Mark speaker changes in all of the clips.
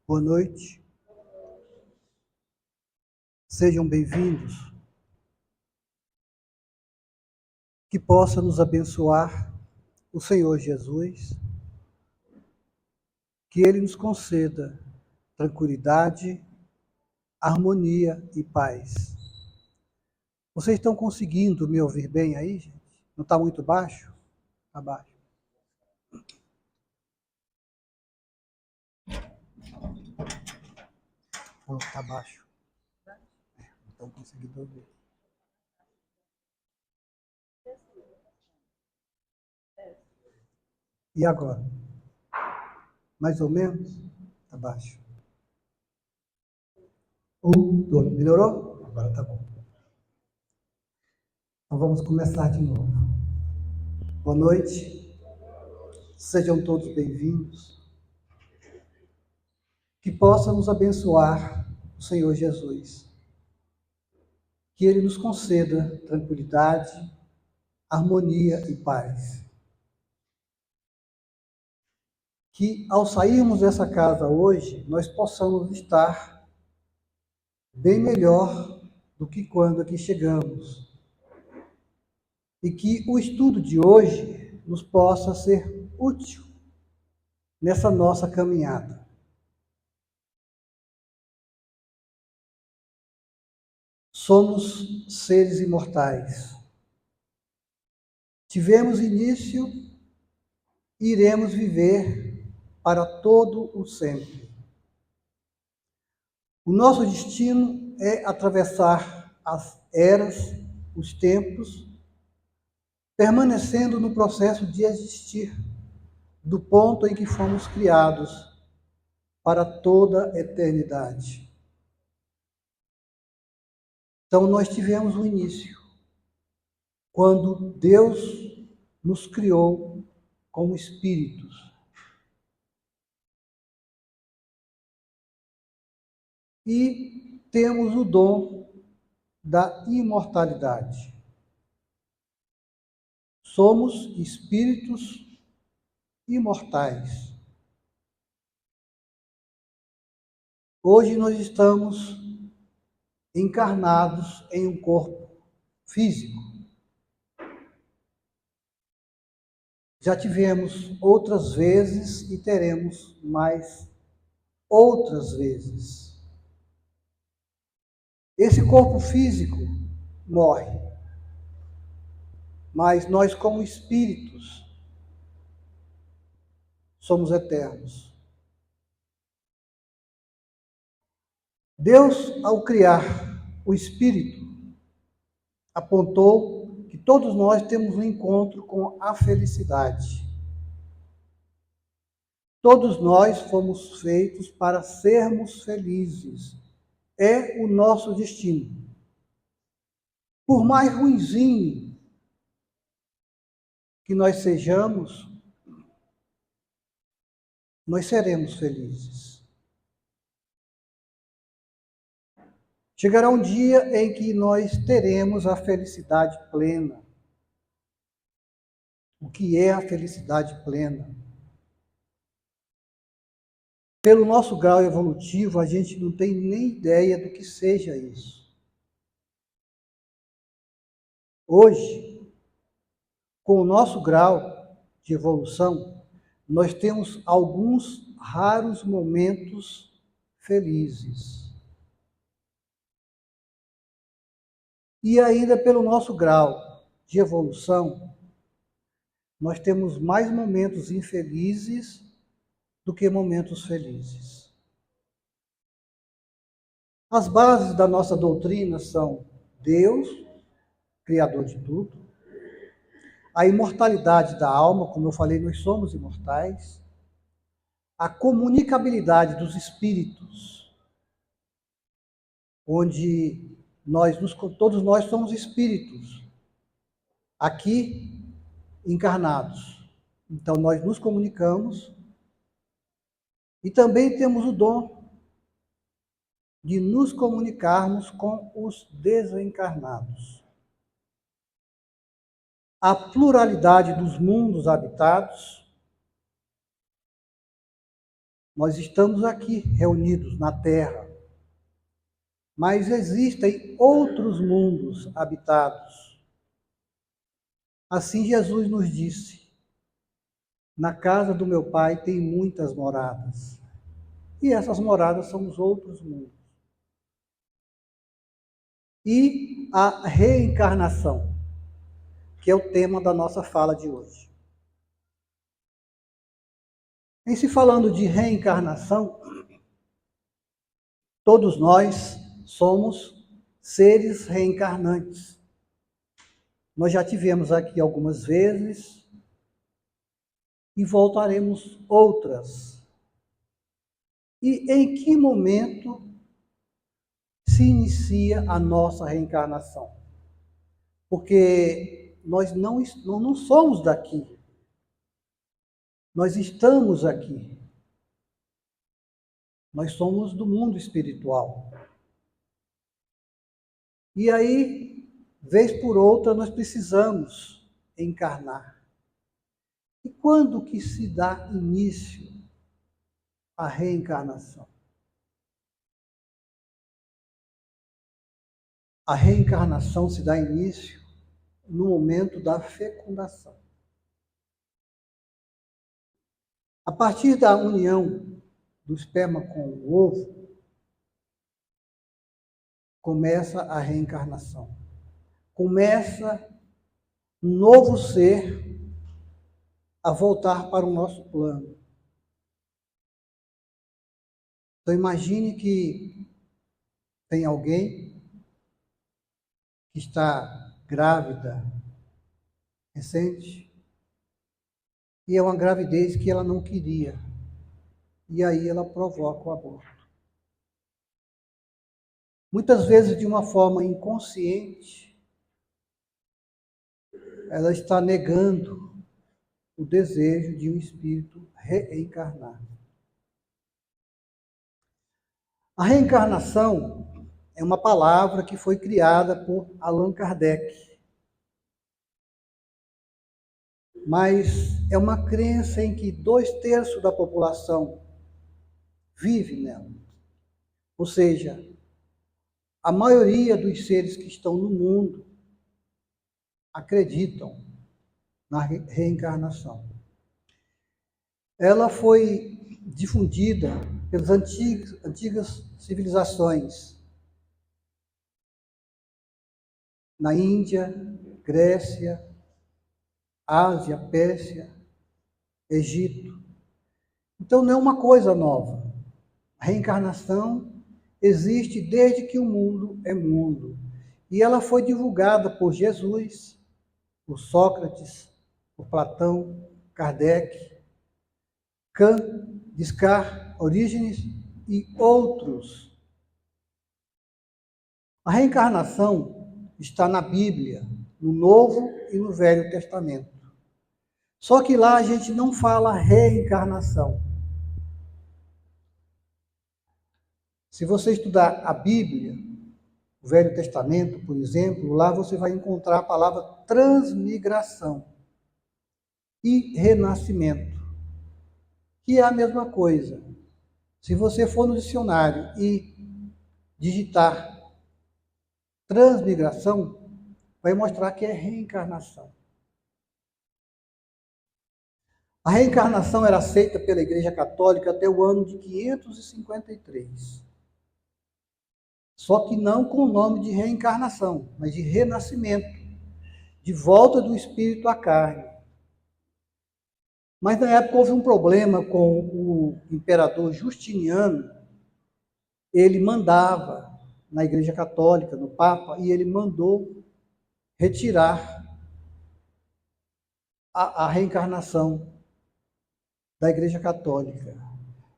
Speaker 1: Boa noite. Sejam bem-vindos. Que possa nos abençoar o Senhor Jesus, que Ele nos conceda tranquilidade, harmonia e paz. Vocês estão conseguindo me ouvir bem aí, gente? Não está muito baixo? Está baixo. Não, está baixo. Não estão conseguindo ouvir. E agora? Mais ou menos? Está baixo. Dois. Melhorou? Agora está bom. Então vamos começar de novo. Boa noite. Sejam todos bem-vindos. Que possa nos abençoar o Senhor Jesus. Que Ele nos conceda tranquilidade, harmonia e paz. Que ao sairmos dessa casa hoje, nós possamos estar bem melhor do que quando aqui chegamos. E que o estudo de hoje nos possa ser útil nessa nossa caminhada. Somos seres imortais. Tivemos início e iremos viver para todo o sempre. O nosso destino é atravessar as eras, os tempos, permanecendo no processo de existir, do ponto em que fomos criados para toda a eternidade. Então, nós tivemos um início, quando Deus nos criou como espíritos. E temos o dom da imortalidade. Somos espíritos imortais. Hoje nós estamos encarnados em um corpo físico. Já tivemos outras vezes e teremos mais outras vezes. Esse corpo físico morre, mas nós, como espíritos, somos eternos. Deus, ao criar o espírito, apontou que todos nós temos um encontro com a felicidade. Todos nós fomos feitos para sermos felizes. É o nosso destino. Por mais ruinzinho que nós sejamos, nós seremos felizes. Chegará um dia em que nós teremos a felicidade plena. O que é a felicidade plena? Pelo nosso grau evolutivo, a gente não tem nem ideia do que seja isso. Hoje, com o nosso grau de evolução, nós temos alguns raros momentos felizes. E ainda pelo nosso grau de evolução, nós temos mais momentos infelizes do que momentos felizes. As bases da nossa doutrina são Deus, Criador de tudo, a imortalidade da alma, como eu falei, nós somos imortais, a comunicabilidade dos espíritos, onde todos nós somos espíritos, aqui encarnados. Então, nós nos comunicamos e também temos o dom de nos comunicarmos com os desencarnados. A pluralidade dos mundos habitados, Nós estamos aqui reunidos na Terra, mas existem outros mundos habitados. Assim Jesus nos disse: na casa do meu Pai tem muitas moradas. E essas moradas são os outros mundos. E a reencarnação, que é o tema da nossa fala de hoje. Em se falando de reencarnação, todos nós somos seres reencarnantes. Nós já tivemos aqui algumas vezes e voltaremos outras. E em que momento se inicia a nossa reencarnação? Porque nós não somos daqui. Nós estamos aqui. Nós somos do mundo espiritual. E aí, vez por outra, nós precisamos encarnar. E quando que se dá início à reencarnação? A reencarnação se dá início no momento da fecundação. A partir da união do esperma com o ovo, começa a reencarnação. Começa um novo ser a voltar para o nosso plano. Então imagine que tem alguém que está grávida, recente, e é uma gravidez que ela não queria. E aí ela provoca o aborto. Muitas vezes de uma forma inconsciente, ela está negando o desejo de um espírito reencarnar. A reencarnação é uma palavra que foi criada por Allan Kardec. Mas é uma crença em que 2/3 da população vive nela. Ou seja, a maioria dos seres que estão no mundo acreditam na reencarnação. Ela foi difundida pelas antigas civilizações. Na Índia, Grécia, Ásia, Pérsia, Egito. Então não é uma coisa nova. A reencarnação existe desde que o mundo é mundo. E ela foi divulgada por Jesus, por Sócrates, por Platão, Kardec, Kant, Descartes, Orígenes e outros. A reencarnação está na Bíblia, no Novo e no Velho Testamento. Só que lá a gente não fala reencarnação. Se você estudar a Bíblia, o Velho Testamento, por exemplo, lá você vai encontrar a palavra transmigração e renascimento, que é a mesma coisa. Se você for no dicionário e digitar transmigração, vai mostrar que é reencarnação. A reencarnação era aceita pela Igreja Católica até o ano de 553. Só que não com o nome de reencarnação, mas de renascimento, de volta do espírito à carne. Mas na época houve um problema com o imperador Justiniano. Ele mandava na Igreja Católica, no Papa, e ele mandou retirar a reencarnação da Igreja Católica.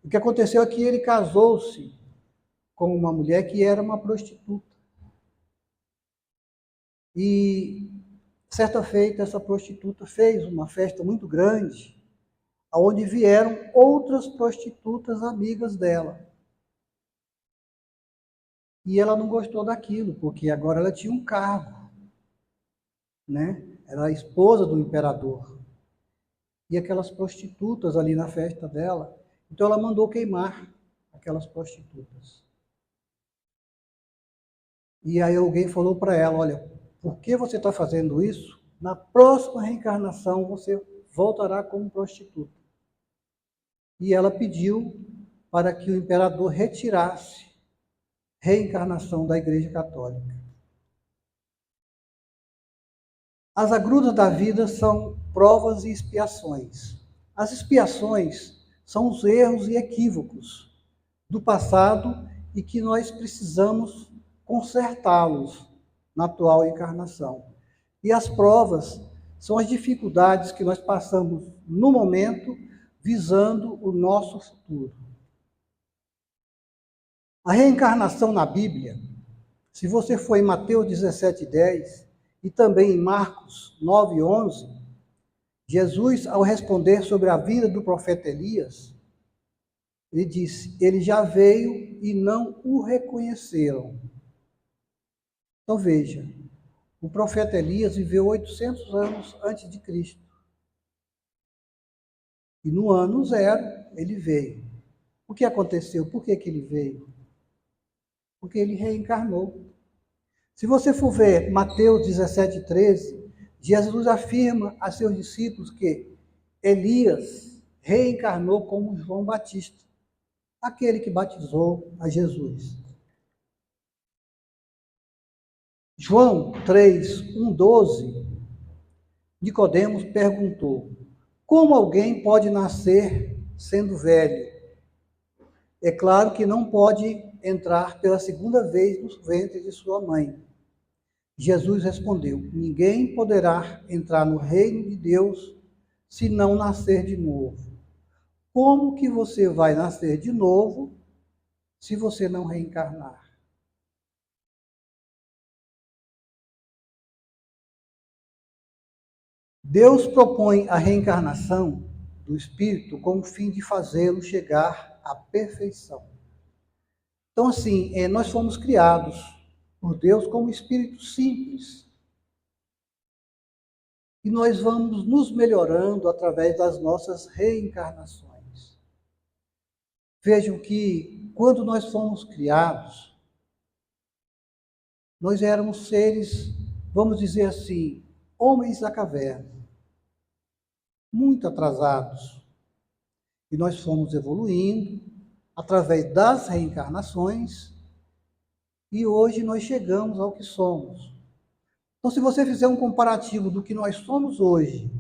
Speaker 1: O que aconteceu é que ele casou-se com uma mulher que era uma prostituta. E, certa feita, essa prostituta fez uma festa muito grande, onde vieram outras prostitutas amigas dela. E ela não gostou daquilo, porque agora ela tinha um cargo, né? Era a esposa do imperador. E aquelas prostitutas ali na festa dela Então ela mandou queimar aquelas prostitutas. E aí alguém falou para ela, olha, por que você está fazendo isso? Na próxima reencarnação você voltará como prostituta. E ela pediu para que o imperador retirasse a reencarnação da Igreja Católica. As agruras da vida são provas e expiações. As expiações são os erros e equívocos do passado e que nós precisamos consertá-los na atual encarnação. E as provas são as dificuldades que nós passamos no momento, visando o nosso futuro. A reencarnação na Bíblia, se você for em Mateus 17:10 e também em Marcos 9:11, Jesus, ao responder sobre a vida do profeta Elias, ele disse, ele já veio e não o reconheceram. Então veja, o profeta Elias viveu 800 anos antes de Cristo. E no ano 0, ele veio. O que aconteceu? Por que ele veio? Porque ele reencarnou. Se você for ver Mateus 17:13, Jesus afirma a seus discípulos que Elias reencarnou como João Batista, aquele que batizou a Jesus. João 3:1-12, Nicodemos perguntou, como alguém pode nascer sendo velho? É claro que não pode entrar pela segunda vez no ventre de sua mãe. Jesus respondeu, ninguém poderá entrar no reino de Deus se não nascer de novo. Como que você vai nascer de novo se você não reencarnar? Deus propõe a reencarnação do espírito com o fim de fazê-lo chegar à perfeição. Então, assim, nós fomos criados por Deus como espíritos simples. E nós vamos nos melhorando através das nossas reencarnações. Vejam que, quando nós fomos criados, nós éramos seres, vamos dizer assim, homens da caverna, muito atrasados. E nós fomos evoluindo através das reencarnações e hoje nós chegamos ao que somos. Então, se você fizer um comparativo do que nós somos hoje,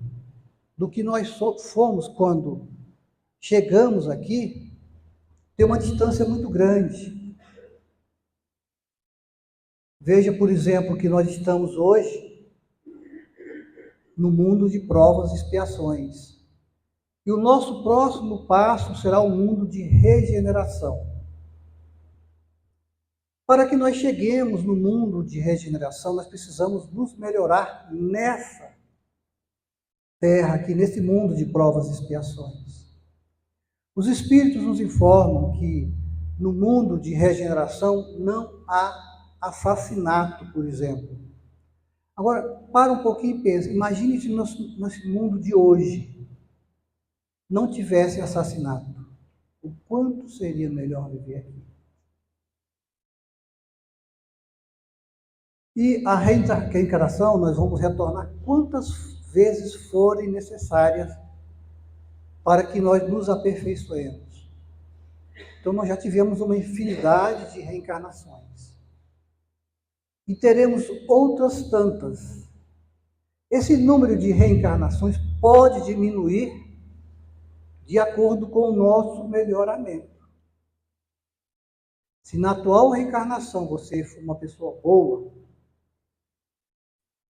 Speaker 1: do que nós fomos quando chegamos aqui, tem uma distância muito grande. Veja, por exemplo, que nós estamos hoje no mundo de provas e expiações. E o nosso próximo passo será o mundo de regeneração. Para que nós cheguemos no mundo de regeneração, nós precisamos nos melhorar nessa terra aqui, nesse mundo de provas e expiações. Os Espíritos nos informam que no mundo de regeneração não há assassinato, por exemplo. Agora, para um pouquinho e pensa, imagine se nesse mundo de hoje não tivesse assassinato. O quanto seria melhor viver aqui? E a reencarnação, nós vamos retornar quantas vezes forem necessárias para que nós nos aperfeiçoemos. Então, nós já tivemos uma infinidade de reencarnações. E teremos outras tantas. Esse número de reencarnações pode diminuir de acordo com o nosso melhoramento. Se na atual reencarnação você for uma pessoa boa,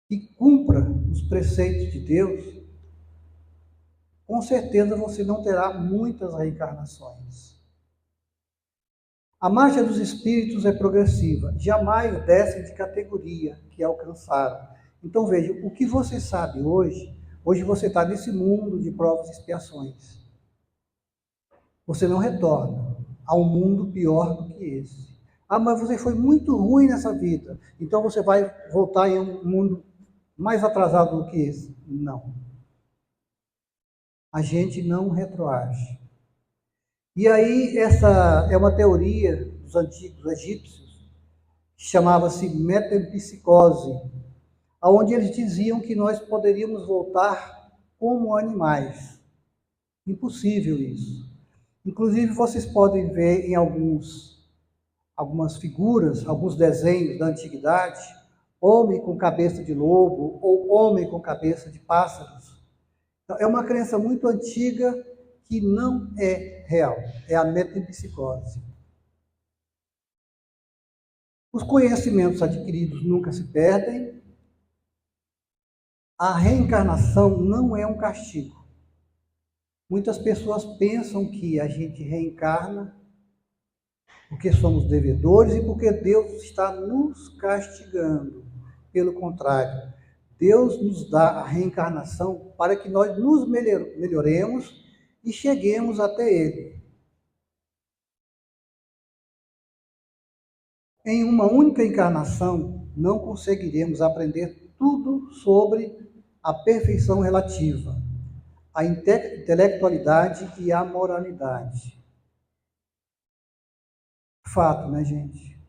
Speaker 1: que cumpra os preceitos de Deus, com certeza você não terá muitas reencarnações. A marcha dos espíritos é progressiva, jamais descem de categoria que alcançaram. Então veja, o que você sabe hoje você está nesse mundo de provas e expiações. Você não retorna a um mundo pior do que esse. Ah, mas você foi muito ruim nessa vida, então você vai voltar em um mundo mais atrasado do que esse. Não. A gente não retroage. E aí, essa é uma teoria dos antigos egípcios, que chamava-se metempsicose, onde eles diziam que nós poderíamos voltar como animais. Impossível isso. Inclusive, vocês podem ver em algumas figuras, alguns desenhos da antiguidade, homem com cabeça de lobo ou homem com cabeça de pássaros. Então, é uma crença muito antiga que não é real, é a metempsicose. Os conhecimentos adquiridos nunca se perdem. A reencarnação não é um castigo. Muitas pessoas pensam que a gente reencarna porque somos devedores e porque Deus está nos castigando. Pelo contrário, Deus nos dá a reencarnação para que nós nos melhoremos e cheguemos até Ele. Em uma única encarnação, não conseguiremos aprender tudo sobre a perfeição relativa, a intelectualidade e a moralidade. Fato, né, gente?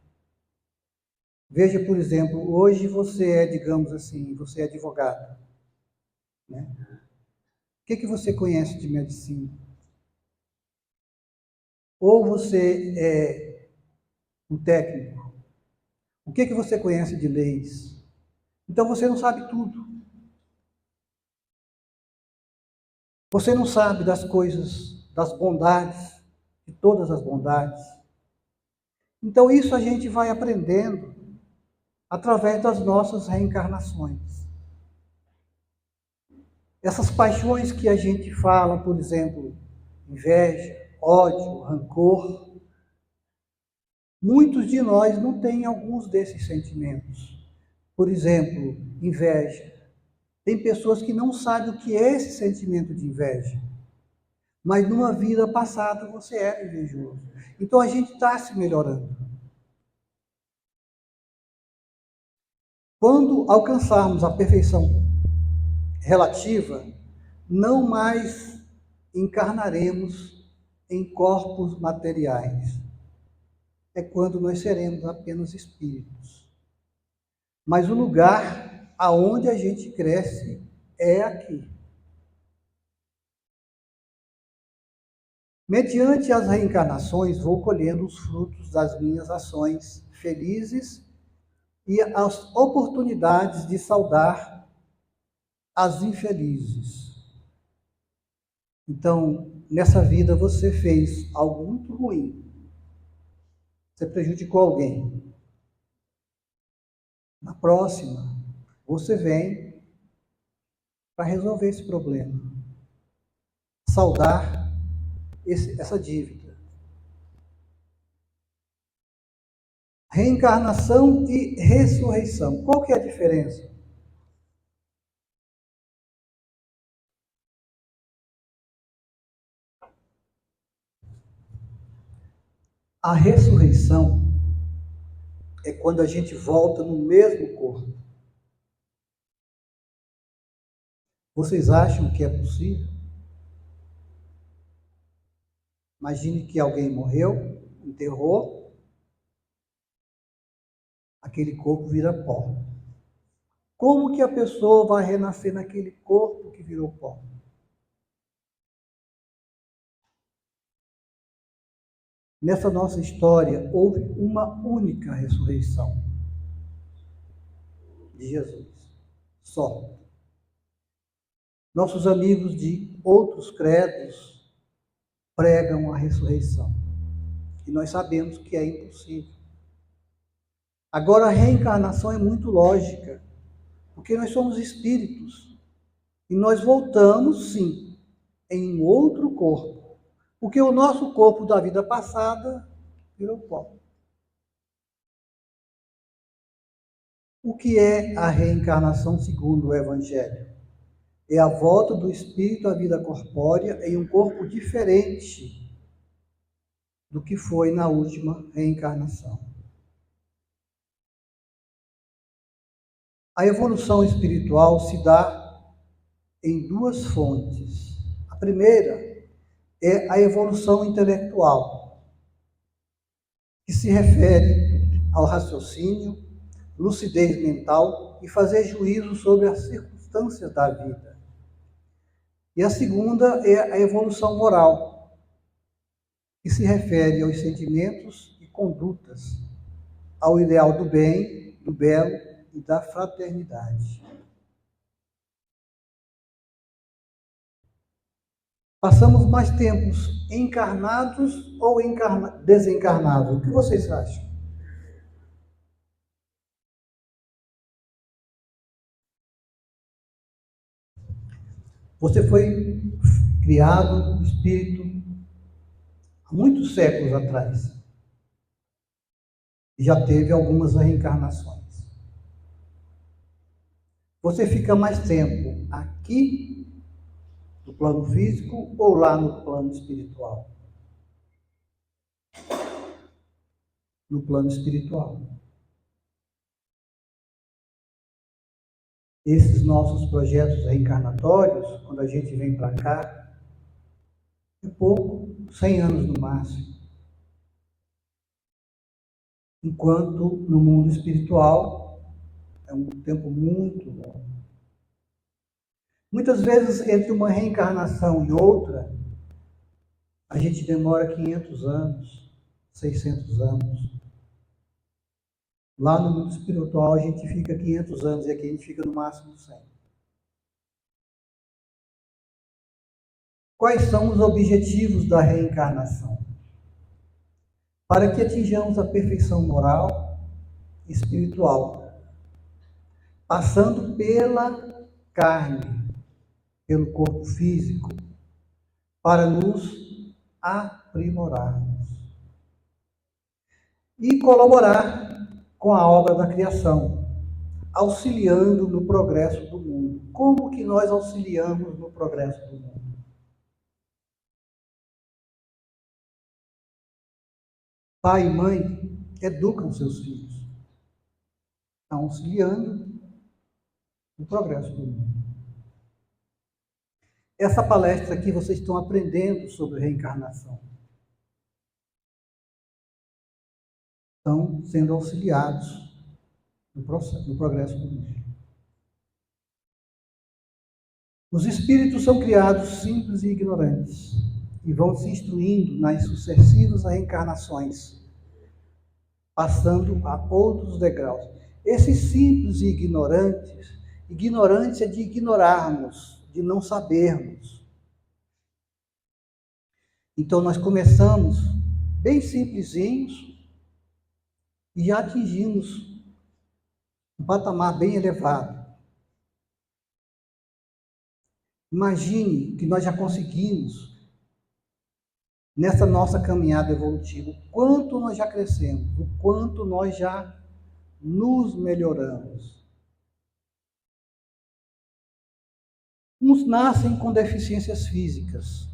Speaker 1: Veja, por exemplo, hoje você é, digamos assim, você é advogado, né? O que você conhece de medicina? Ou você é um técnico? O que você conhece de leis? Então você não sabe tudo. Você não sabe das coisas, das bondades, de todas as bondades. Então isso a gente vai aprendendo através das nossas reencarnações. Essas paixões que a gente fala, por exemplo, inveja, ódio, rancor, muitos de nós não têm alguns desses sentimentos. Por exemplo, inveja. Tem pessoas que não sabem o que é esse sentimento de inveja. Mas numa vida passada você era invejoso. Então a gente está se melhorando. Quando alcançarmos a perfeição relativa, não mais encarnaremos em corpos materiais. É quando nós seremos apenas espíritos. Mas o lugar aonde a gente cresce é aqui. Mediante as reencarnações, vou colhendo os frutos das minhas ações felizes e as oportunidades de saudar as infelizes. Então, nessa vida você fez algo muito ruim. Você prejudicou alguém. Na próxima, você vem para resolver esse problema. Saldar essa dívida. Reencarnação e ressurreição. Qual que é a diferença? A ressurreição é quando a gente volta no mesmo corpo. Vocês acham que é possível? Imagine que alguém morreu, enterrou, aquele corpo vira pó. Como que a pessoa vai renascer naquele corpo que virou pó? Nessa nossa história, houve uma única ressurreição de Jesus. Só. Nossos amigos de outros credos pregam a ressurreição. E nós sabemos que é impossível. Agora, a reencarnação é muito lógica, porque nós somos espíritos. E nós voltamos, sim, em um outro corpo. Porque o nosso corpo da vida passada virou pó. O que é a reencarnação segundo o Evangelho? É a volta do espírito à vida corpórea em um corpo diferente do que foi na última reencarnação. A evolução espiritual se dá em duas fontes. A primeira é a evolução intelectual, que se refere ao raciocínio, lucidez mental e fazer juízo sobre as circunstâncias da vida. E a segunda é a evolução moral, que se refere aos sentimentos e condutas, ao ideal do bem, do belo e da fraternidade. Passamos mais tempos encarnados ou desencarnados? O que vocês acham? Você foi criado no espírito há muitos séculos atrás e já teve algumas reencarnações. Você fica mais tempo aqui no plano físico ou lá no plano espiritual? No plano espiritual. Esses nossos projetos reencarnatórios, quando a gente vem para cá, é pouco, 100 anos no máximo. Enquanto no mundo espiritual é um tempo muito longo. Muitas vezes, entre uma reencarnação e outra, a gente demora 500 anos, 600 anos. Lá no mundo espiritual a gente fica 500 anos e aqui a gente fica no máximo 100. Quais são os objetivos da reencarnação? Para que atinjamos a perfeição moral e espiritual, passando pela carne, pelo corpo físico, para nos aprimorarmos e colaborar com a obra da criação, auxiliando no progresso do mundo. Como que nós auxiliamos no progresso do mundo? Pai e mãe educam seus filhos, estão auxiliando no progresso do mundo. Essa palestra aqui vocês estão aprendendo sobre reencarnação. Estão sendo auxiliados no progresso do mundo. Os espíritos são criados simples e ignorantes e vão se instruindo nas sucessivas reencarnações, passando a outros degraus. Esses simples e ignorantes, ignorância de ignorarmos, de não sabermos. Então nós começamos bem simplesinhos e já atingimos um patamar bem elevado. Imagine que nós já conseguimos, nessa nossa caminhada evolutiva, o quanto nós já crescemos, o quanto nós já nos melhoramos. Uns nascem com deficiências físicas,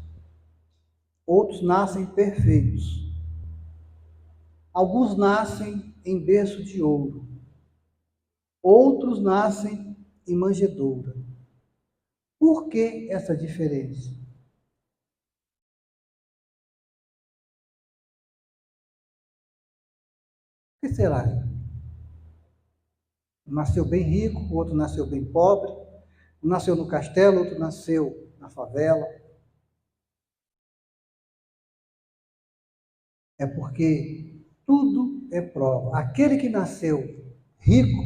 Speaker 1: outros nascem perfeitos. Alguns nascem em berço de ouro, outros nascem em manjedoura. Por que essa diferença? O que será? Um nasceu bem rico, o outro nasceu bem pobre, um nasceu no castelo, o outro nasceu na favela. É porque tudo é prova. Aquele que nasceu rico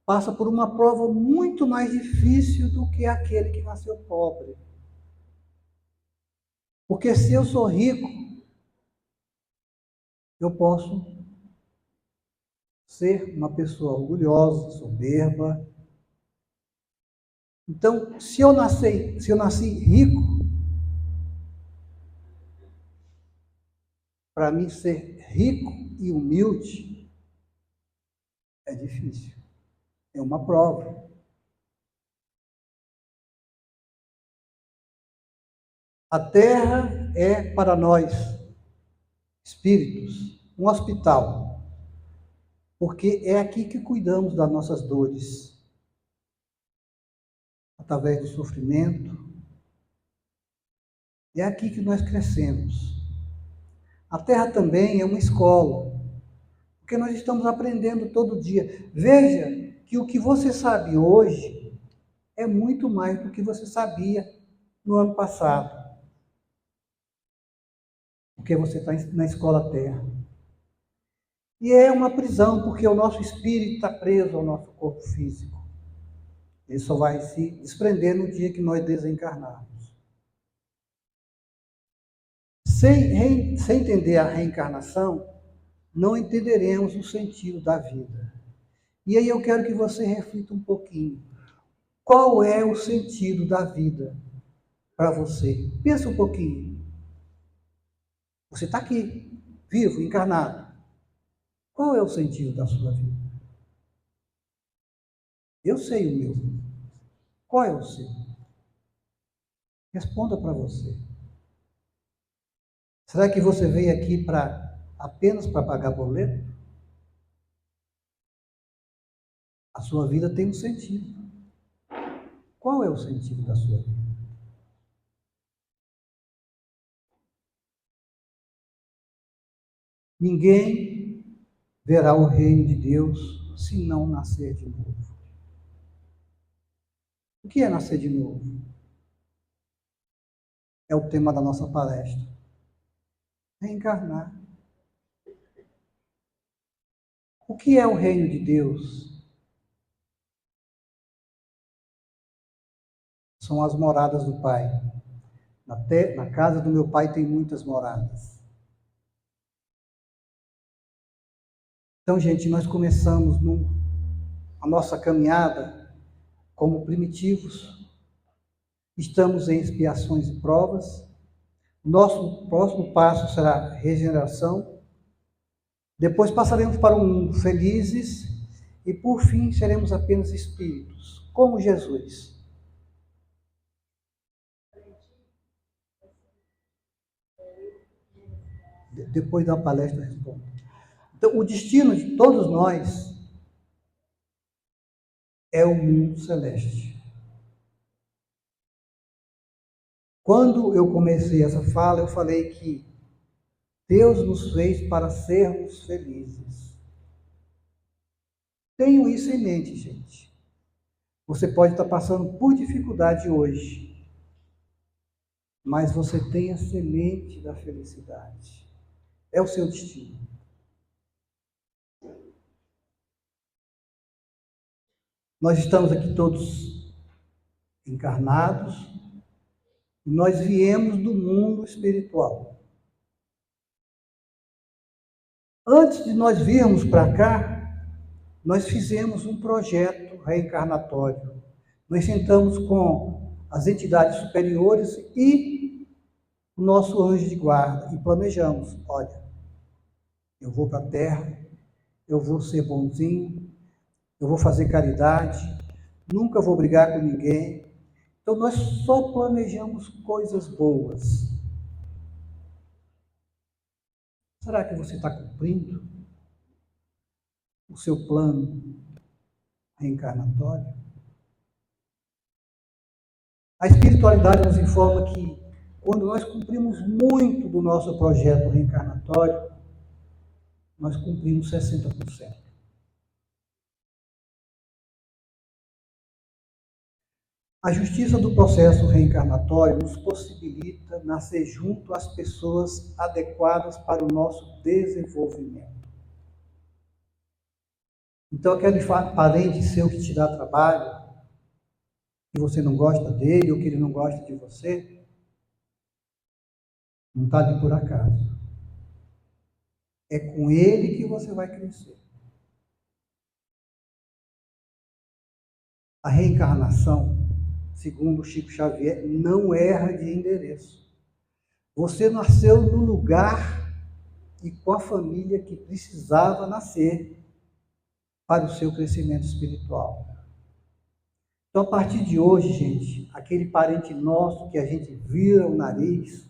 Speaker 1: passa por uma prova muito mais difícil do que aquele que nasceu pobre. Porque se eu sou rico, eu posso ser uma pessoa orgulhosa, soberba. Então, se eu nasci rico, para mim ser rico e humilde é difícil. É uma prova. A Terra é para nós, espíritos, um hospital, porque é aqui que cuidamos das nossas dores, através do sofrimento, É aqui que nós crescemos. A terra também é uma escola, porque nós estamos aprendendo todo dia. Veja que o que você sabe hoje é muito mais do que você sabia no ano passado, porque você está na escola terra. E é uma prisão, porque o nosso espírito está preso ao nosso corpo físico. Ele só vai se desprender no dia que nós desencarnarmos. Sem entender a reencarnação, não entenderemos o sentido da vida. E aí eu quero que você reflita um pouquinho. Qual é o sentido da vida para você? Pensa um pouquinho. Você está aqui, vivo, encarnado. Qual é o sentido da sua vida? Eu sei o meu. Qual é o seu? Responda para você. Será que você veio aqui apenas para pagar boleto? A sua vida tem um sentido. Qual é o sentido da sua vida? Ninguém verá o reino de Deus se não nascer de novo. O que é nascer de novo? É o tema da nossa palestra. Reencarnar. O que é o reino de Deus? São as moradas do Pai. Na casa do meu Pai tem muitas moradas. Então, gente, nós começamos a nossa caminhada como primitivos. Estamos em expiações e provas. Nosso próximo passo será regeneração. Depois passaremos para um mundo felizes e, por fim, seremos apenas espíritos, como Jesus. Depois da palestra eu respondo. Então, o destino de todos nós é o mundo celeste. Quando eu comecei essa fala, eu falei que Deus nos fez para sermos felizes. Tenham isso em mente, gente. Você pode estar passando por dificuldade hoje, mas você tem a semente da felicidade. É o seu destino. Nós estamos aqui todos encarnados e nós viemos do mundo espiritual. Antes de nós virmos para cá, nós fizemos um projeto reencarnatório. Nós sentamos com as entidades superiores e o nosso anjo de guarda e planejamos, olha, eu vou para a Terra, eu vou ser bonzinho, eu vou fazer caridade, nunca vou brigar com ninguém. Então nós só planejamos coisas boas. Será que você está cumprindo o seu plano reencarnatório? A espiritualidade nos informa que quando nós cumprimos muito do nosso projeto reencarnatório, nós cumprimos 60%. A justiça do processo reencarnatório nos possibilita nascer junto às pessoas adequadas para o nosso desenvolvimento. Então, aquele parente seu que te dá trabalho, que você não gosta dele ou que ele não gosta de você, não está ali por acaso. É com ele que você vai crescer. A reencarnação, segundo Chico Xavier, não erra de endereço. Você nasceu no lugar e com a família que precisava nascer para o seu crescimento espiritual. Então, a partir de hoje, gente, aquele parente nosso que a gente vira o nariz,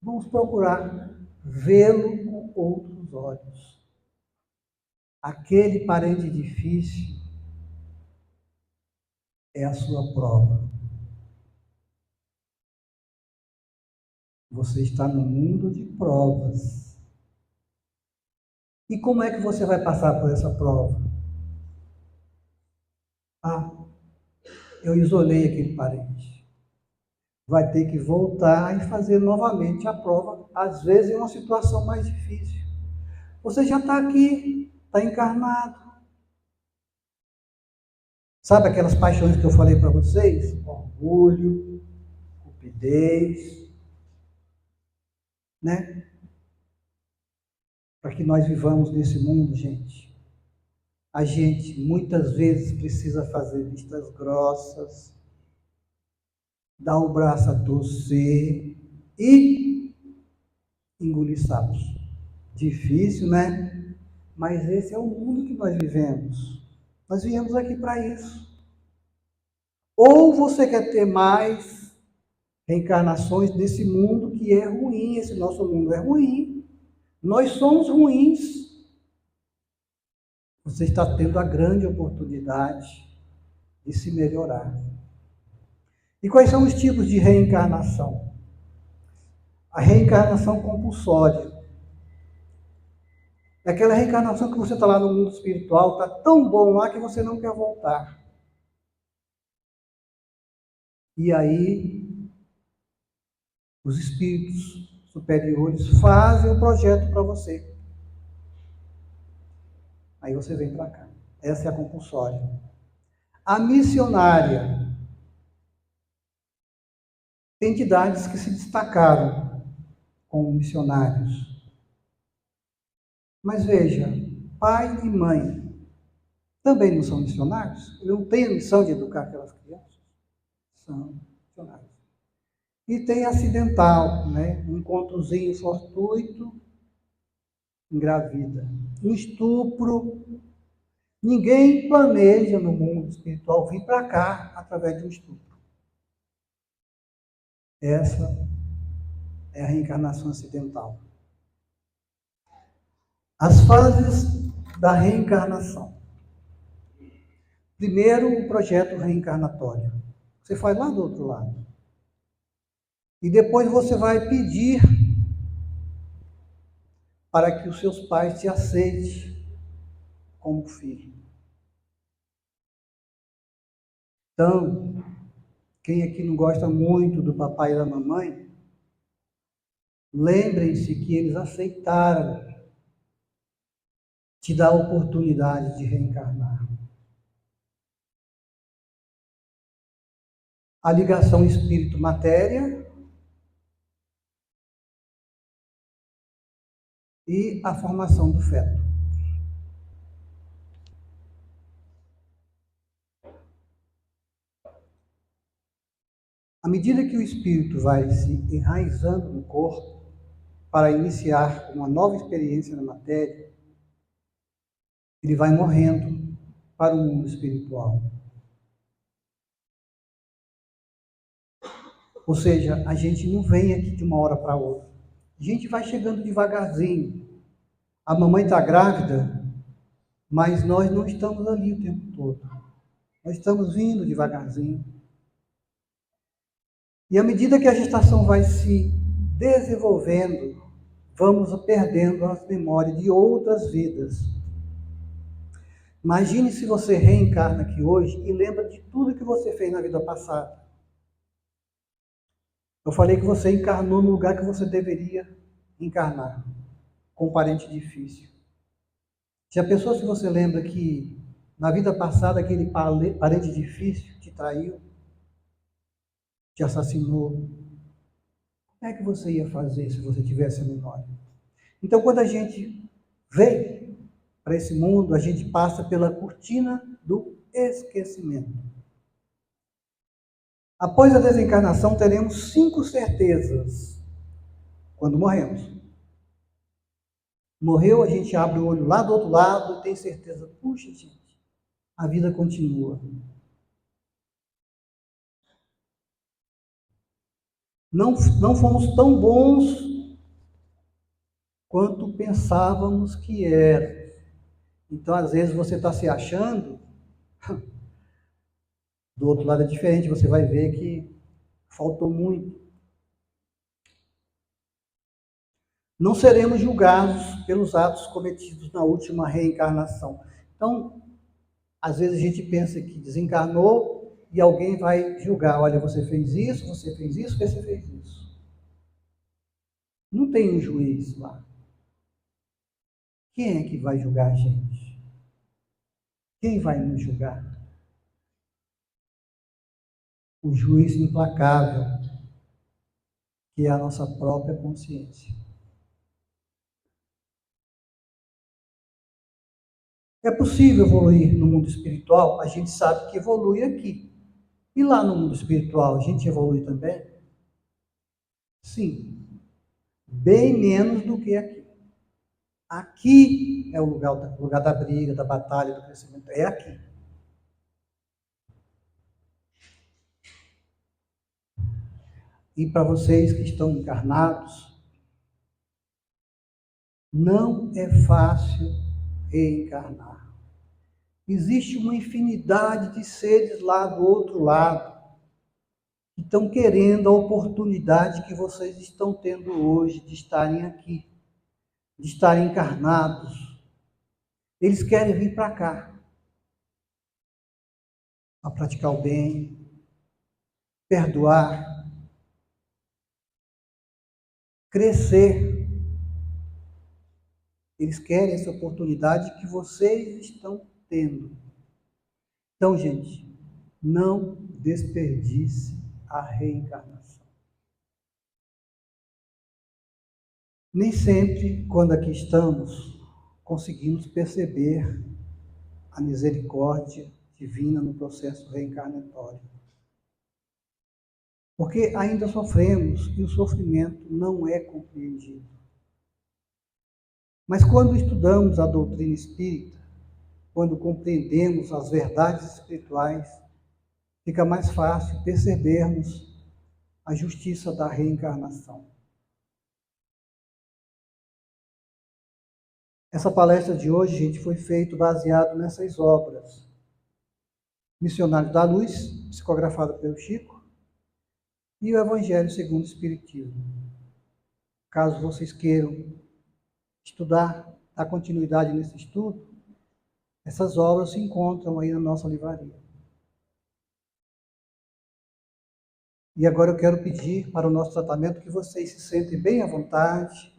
Speaker 1: vamos procurar vê-lo com outros olhos. Aquele parente difícil é a sua prova. Você está no mundo de provas. E como é que você vai passar por essa prova? Ah, eu isolei aquele parente. Vai ter que voltar e fazer novamente a prova, às vezes em uma situação mais difícil. Você já está aqui, está encarnado. Sabe aquelas paixões que eu falei para vocês? Orgulho, cupidez, né? Para que nós vivamos nesse mundo, gente. A gente muitas vezes precisa fazer vistas grossas, dar o braço a torcer e engolir sapos. Difícil, né? Mas esse é o mundo que nós vivemos. Nós viemos aqui para isso. Ou você quer ter mais reencarnações nesse mundo que é ruim, esse nosso mundo é ruim. Nós somos ruins. Você está tendo a grande oportunidade de se melhorar. E quais são os tipos de reencarnação? A reencarnação compulsória. É aquela reencarnação que você está lá no mundo espiritual, está tão bom lá que você não quer voltar. E aí, os espíritos superiores fazem o projeto para você. Aí você vem para cá. Essa é a compulsória. A missionária. Tem entidades que se destacaram como missionários. Mas veja, pai e mãe também não são missionários? Eles não têm a missão de educar aquelas crianças? São missionários. E tem acidental, né? Um encontrozinho fortuito, engravida. Um estupro. Ninguém planeja no mundo espiritual vir para cá através de um estupro. Essa é a reencarnação acidental. As fases da reencarnação. Primeiro, o projeto reencarnatório. Você faz lá do outro lado. E depois você vai pedir para que os seus pais te aceitem como filho. Então, quem aqui não gosta muito do papai e da mamãe, lembrem-se que eles aceitaram te dar a oportunidade de reencarnar. A ligação espírito-matéria e a formação do feto. À medida que o espírito vai se enraizando no corpo para iniciar uma nova experiência na matéria, ele vai morrendo para o mundo espiritual. Ou seja, a gente não vem aqui de uma hora para outra. A gente vai chegando devagarzinho. A mamãe está grávida, mas nós não estamos ali o tempo todo. Nós estamos vindo devagarzinho. E à medida que a gestação vai se desenvolvendo, vamos perdendo as memórias de outras vidas. Imagine se você reencarna aqui hoje e lembra de tudo que você fez na vida passada. Eu falei que você encarnou no lugar que você deveria encarnar, com um parente difícil. Já pensou se você lembra que na vida passada aquele parente difícil te traiu, te assassinou? Como é que você ia fazer se você tivesse a memória? Então, quando a gente vem para esse mundo, a gente passa pela cortina do esquecimento. Após a desencarnação, teremos 5 certezas quando morremos. Morreu, a gente abre o olho lá do outro lado e tem certeza, puxa, gente, a vida continua. Não fomos tão bons quanto pensávamos que era. Então, às vezes, você está se achando, do outro lado é diferente, você vai ver que faltou muito. não seremos julgados pelos atos cometidos na última reencarnação. Então, às vezes a gente pensa que desencarnou e alguém vai julgar. Olha, você fez isso, você fez isso, você fez isso. Não tem um juiz lá. Quem é que vai julgar a gente? Quem vai nos julgar? O juiz implacável, que é a nossa própria consciência. É possível evoluir no mundo espiritual? A gente sabe que evolui aqui. E lá no mundo espiritual, a gente evolui também? Sim, bem menos do que aqui. Aqui é o lugar da briga, da batalha, do crescimento. É aqui. E para vocês que estão encarnados, não é fácil reencarnar. Existe uma infinidade de seres lá do outro lado que estão querendo a oportunidade que vocês estão tendo hoje de estarem aqui, de estarem encarnados. Eles querem vir para cá, para praticar o bem, perdoar, crescer. Eles querem essa oportunidade que vocês estão tendo. Então, gente, não desperdice a reencarnação. Nem sempre, quando aqui estamos, conseguimos perceber a misericórdia divina no processo reencarnatório. Porque ainda sofremos e o sofrimento não é compreendido. Mas quando estudamos a doutrina espírita, quando compreendemos as verdades espirituais, fica mais fácil percebermos a justiça da reencarnação. Essa palestra de hoje, gente, foi feita baseado nessas obras. Missionário da Luz, psicografado pelo Chico, e o Evangelho segundo o Espiritismo. Caso vocês queiram estudar, dar continuidade nesse estudo, essas obras se encontram aí na nossa livraria. E agora eu quero pedir para o nosso tratamento que vocês se sentem bem à vontade,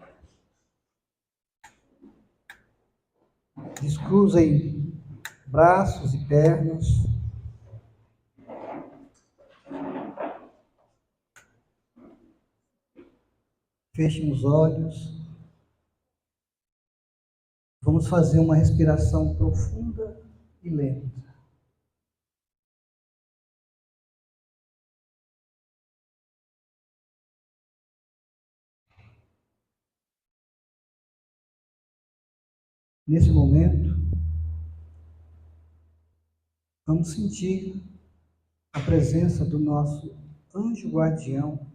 Speaker 1: descruzem braços e pernas, fechem os olhos. Vamos fazer uma respiração profunda e lenta. Nesse momento, vamos sentir a presença do nosso anjo guardião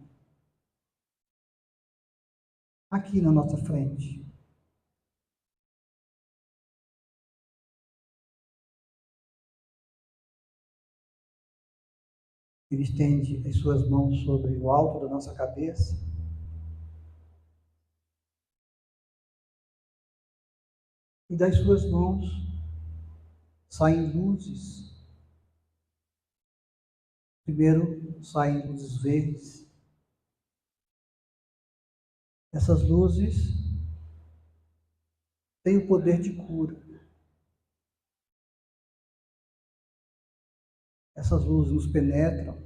Speaker 1: aqui na nossa frente. Ele estende as suas mãos sobre o alto da nossa cabeça. E das suas mãos saem luzes. Primeiro saem luzes verdes. Essas luzes têm o poder de cura. Essas luzes nos penetram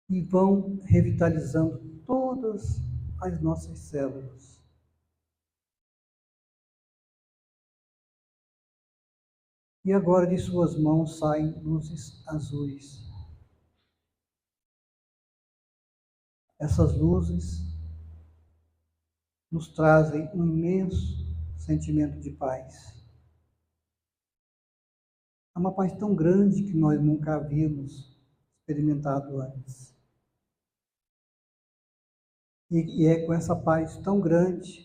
Speaker 1: e vão revitalizando todas as nossas células. E agora de suas mãos saem luzes azuis. Essas luzes nos trazem um imenso sentimento de paz. É uma paz tão grande que nós nunca havíamos experimentado antes. E é com essa paz tão grande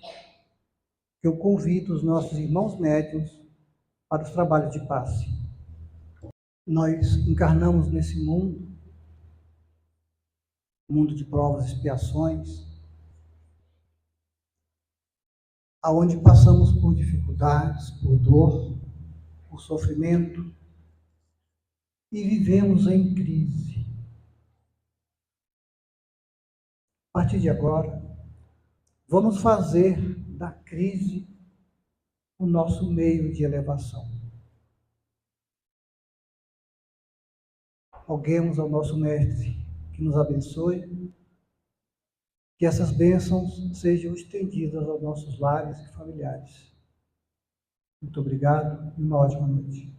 Speaker 1: que eu convido os nossos irmãos médiuns para os trabalhos de passe. Nós encarnamos nesse mundo de provas e expiações, aonde passamos por dificuldades, por dor, por sofrimento e vivemos em crise. A partir de agora, vamos fazer da crise o nosso meio de elevação. Roguemos ao nosso Mestre que nos abençoe, que essas bênçãos sejam estendidas aos nossos lares e familiares. Muito obrigado e uma ótima noite.